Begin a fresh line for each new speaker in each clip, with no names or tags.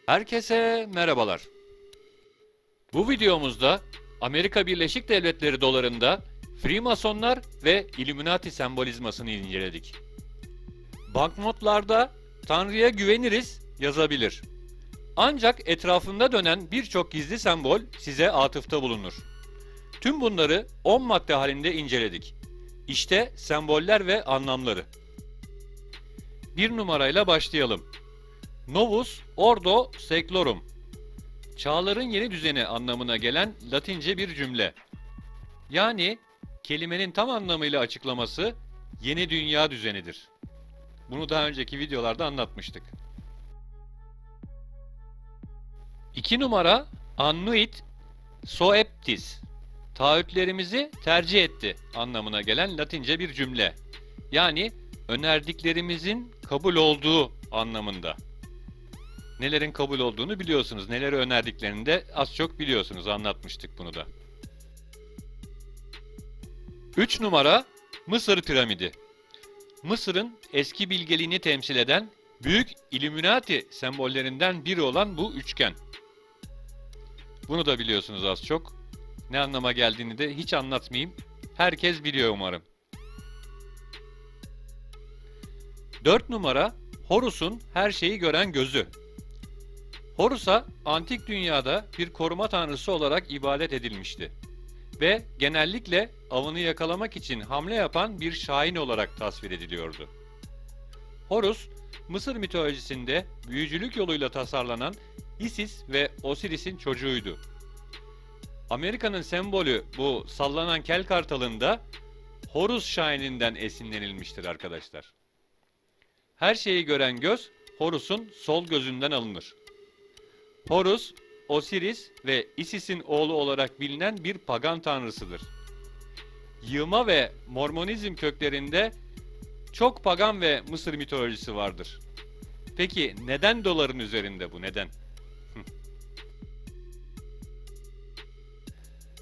Herkese merhabalar. Bu videomuzda Amerika Birleşik Devletleri dolarında Freemasonlar ve Illuminati sembolizmasını inceledik. Banknotlarda "Tanrı'ya güveniriz" yazabilir. Ancak etrafında dönen birçok gizli sembol size atıfta bulunur. Tüm bunları 10 madde halinde inceledik. İşte semboller ve anlamları. 1 numarayla başlayalım. Novus Ordo Seclorum. Çağların yeni düzeni anlamına gelen Latince bir cümle. Yani kelimenin tam anlamıyla açıklaması yeni dünya düzenidir. Bunu daha önceki videolarda anlatmıştık. 2 numara Annuit Soeptis. Taahhütlerimizi tercih etti anlamına gelen Latince bir cümle. Yani önerdiklerimizin kabul olduğu anlamında. Nelerin kabul olduğunu biliyorsunuz. Neleri önerdiklerini de az çok biliyorsunuz. Anlatmıştık bunu da. 3 numara Mısır piramidi. Mısır'ın eski bilgeliğini temsil eden büyük Illuminati sembollerinden biri olan bu üçgen. Bunu da biliyorsunuz az çok. Ne anlama geldiğini de hiç anlatmayayım. Herkes biliyor umarım. 4 numara Horus'un her şeyi gören gözü. Horus'a antik dünyada bir koruma tanrısı olarak ibadet edilmişti ve genellikle avını yakalamak için hamle yapan bir şahin olarak tasvir ediliyordu. Horus, Mısır mitolojisinde büyücülük yoluyla tasarlanan Isis ve Osiris'in çocuğuydu. Amerika'nın sembolü bu sallanan kel kartalında Horus şahininden esinlenilmiştir arkadaşlar. Her şeyi gören göz Horus'un sol gözünden alınır. Horus, Osiris ve Isis'in oğlu olarak bilinen bir pagan tanrısıdır. Yığma ve Mormonizm köklerinde çok pagan ve Mısır mitolojisi vardır. Peki neden doların üzerinde bu? Neden?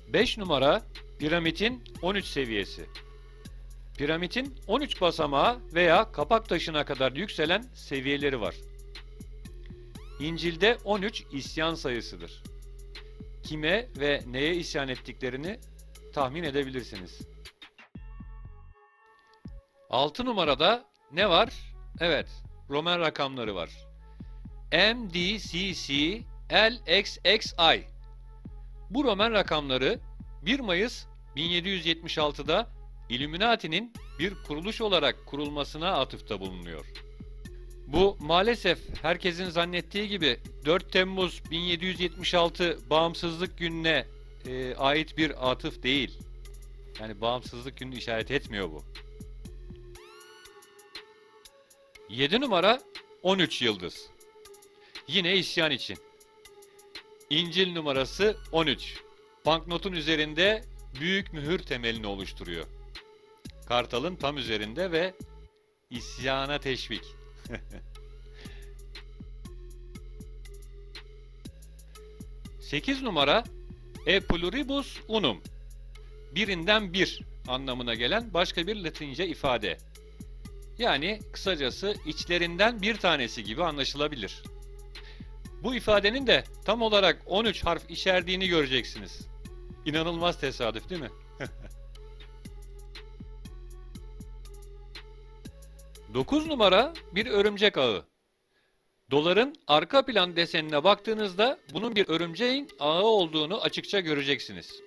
5 numara Piramidin 13 seviyesi. Piramidin 13 basamağı veya kapak taşına kadar yükselen seviyeleri var. İncil'de 13 isyan sayısıdır. Kime ve neye isyan ettiklerini tahmin edebilirsiniz. 6 numarada ne var? Evet, Roman rakamları var. MDCC LXXI. Bu Roman rakamları 1 Mayıs 1776'da Illuminati'nin bir kuruluş olarak kurulmasına atıfta bulunuyor. Bu maalesef herkesin zannettiği gibi 4 Temmuz 1776 Bağımsızlık Günü'ne ait bir atıf değil. Yani Bağımsızlık Günü'nü işaret etmiyor bu. 7 numara 13 yıldız. Yine isyan için. İncil numarası 13. Banknotun üzerinde büyük mühür temelini oluşturuyor. Kartalın tam üzerinde ve isyana teşvik. 8 numara E pluribus unum. Birinden bir anlamına gelen başka bir Latince ifade. Yani kısacası içlerinden bir tanesi gibi anlaşılabilir. Bu ifadenin de tam olarak 13 harf içerdiğini göreceksiniz. İnanılmaz tesadüf değil mi? 9 numara bir örümcek ağı. Doların arka plan desenine baktığınızda bunun bir örümceğin ağı olduğunu açıkça göreceksiniz.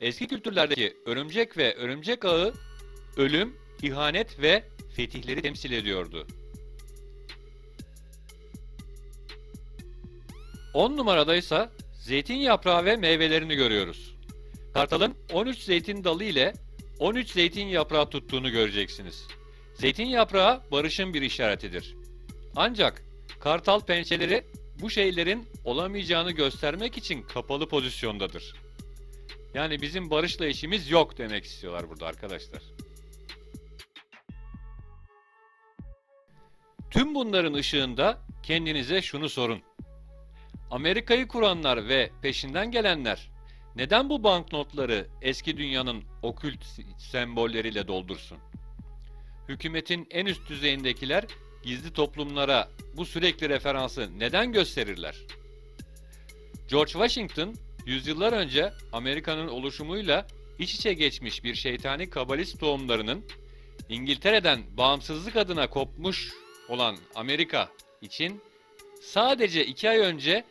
Eski kültürlerdeki örümcek ve örümcek ağı ölüm, ihanet ve fetihleri temsil ediyordu. 10 numarada ise zeytin yaprağı ve meyvelerini görüyoruz. Kartalın 13 zeytin dalı ile 13 zeytin yaprağı tuttuğunu göreceksiniz. Zeytin yaprağı barışın bir işaretidir. Ancak kartal pençeleri bu şeylerin olamayacağını göstermek için kapalı pozisyondadır. Yani bizim barışla işimiz yok demek istiyorlar burada arkadaşlar. Tüm bunların ışığında kendinize şunu sorun. Amerika'yı kuranlar ve peşinden gelenler neden bu banknotları eski dünyanın okült sembolleriyle doldursun? Hükümetin en üst düzeyindekiler gizli toplumlara bu sürekli referansı neden gösterirler? George Washington, yüzyıllar önce Amerika'nın oluşumuyla iç içe geçmiş bir şeytani kabalist tohumlarının İngiltere'den bağımsızlık adına kopmuş olan Amerika için sadece 2 ay önce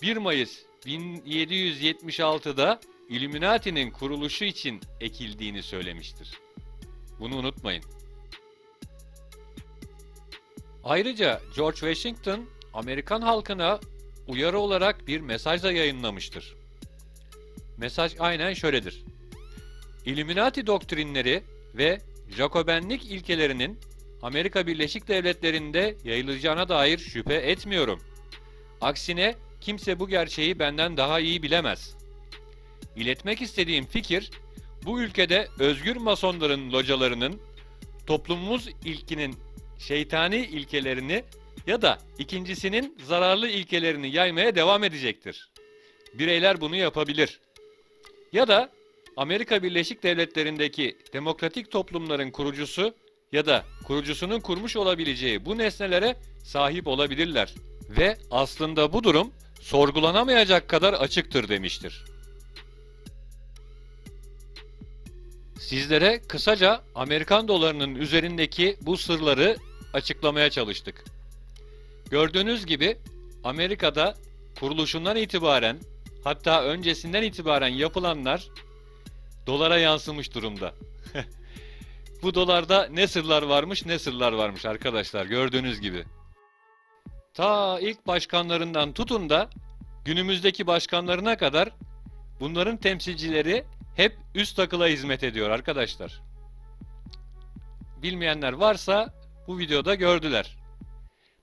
1 Mayıs 1776'da Illuminati'nin kuruluşu için ekildiğini söylemiştir. Bunu unutmayın. Ayrıca George Washington, Amerikan halkına uyarı olarak bir mesaj da yayınlamıştır. Mesaj aynen şöyledir: Illuminati doktrinleri ve Jacobenlik ilkelerinin Amerika Birleşik Devletleri'nde yayılacağına dair şüphe etmiyorum. Aksine kimse bu gerçeği benden daha iyi bilemez. İletmek istediğim fikir, bu ülkede özgür masonların localarının toplumumuz ilkinin şeytani ilkelerini ya da ikincisinin zararlı ilkelerini yaymaya devam edecektir. Bireyler bunu yapabilir. Ya da Amerika Birleşik Devletleri'ndeki demokratik toplumların kurucusu ya da kurucusunun kurmuş olabileceği bu nesnelere sahip olabilirler. Ve aslında bu durum sorgulanamayacak kadar açıktır demiştir. Sizlere kısaca Amerikan dolarının üzerindeki bu sırları açıklamaya çalıştık. Gördüğünüz gibi Amerika'da kuruluşundan itibaren, hatta öncesinden itibaren yapılanlar dolara yansımış durumda. Bu dolarda ne sırlar varmış ne sırlar varmış arkadaşlar, gördüğünüz gibi. Ta ilk başkanlarından tutun da günümüzdeki başkanlarına kadar bunların temsilcileri hep üst akıla hizmet ediyor arkadaşlar. Bilmeyenler varsa bu videoda gördüler.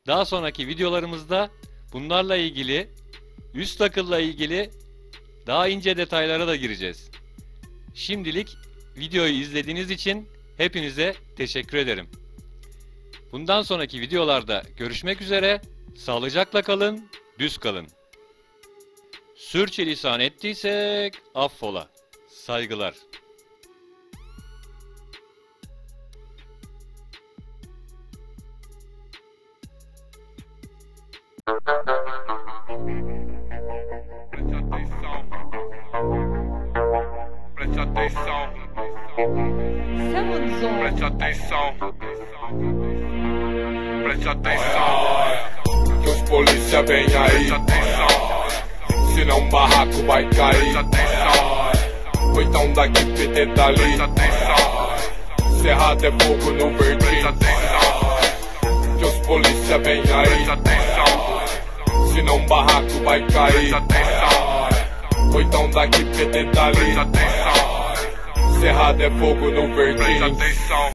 Daha sonraki videolarımızda bunlarla ilgili, üst akılla ilgili daha ince detaylara da gireceğiz. Şimdilik videoyu izlediğiniz için hepinize teşekkür ederim. Bundan sonraki videolarda görüşmek üzere, sağlıcakla kalın, düz kalın. Sürçülisan ettiysek affola. Saygılar.
Preste atenção.
Samadzon.
Preste atenção. Preste atenção. Que os polícia vem aí. Preste atenção. Senão um barraco vai cair. Preste atenção. Ou então daqui PT dali. Preste atenção. Cerrado é fogo no verdinho. Preste atenção. Que os polícia vem aí. Preste atenção. Senão um barraco vai cair. Preste atenção. Ou então daqui PT dali. Preste atenção. Cerrado é fogo no verdinho. Preste atenção.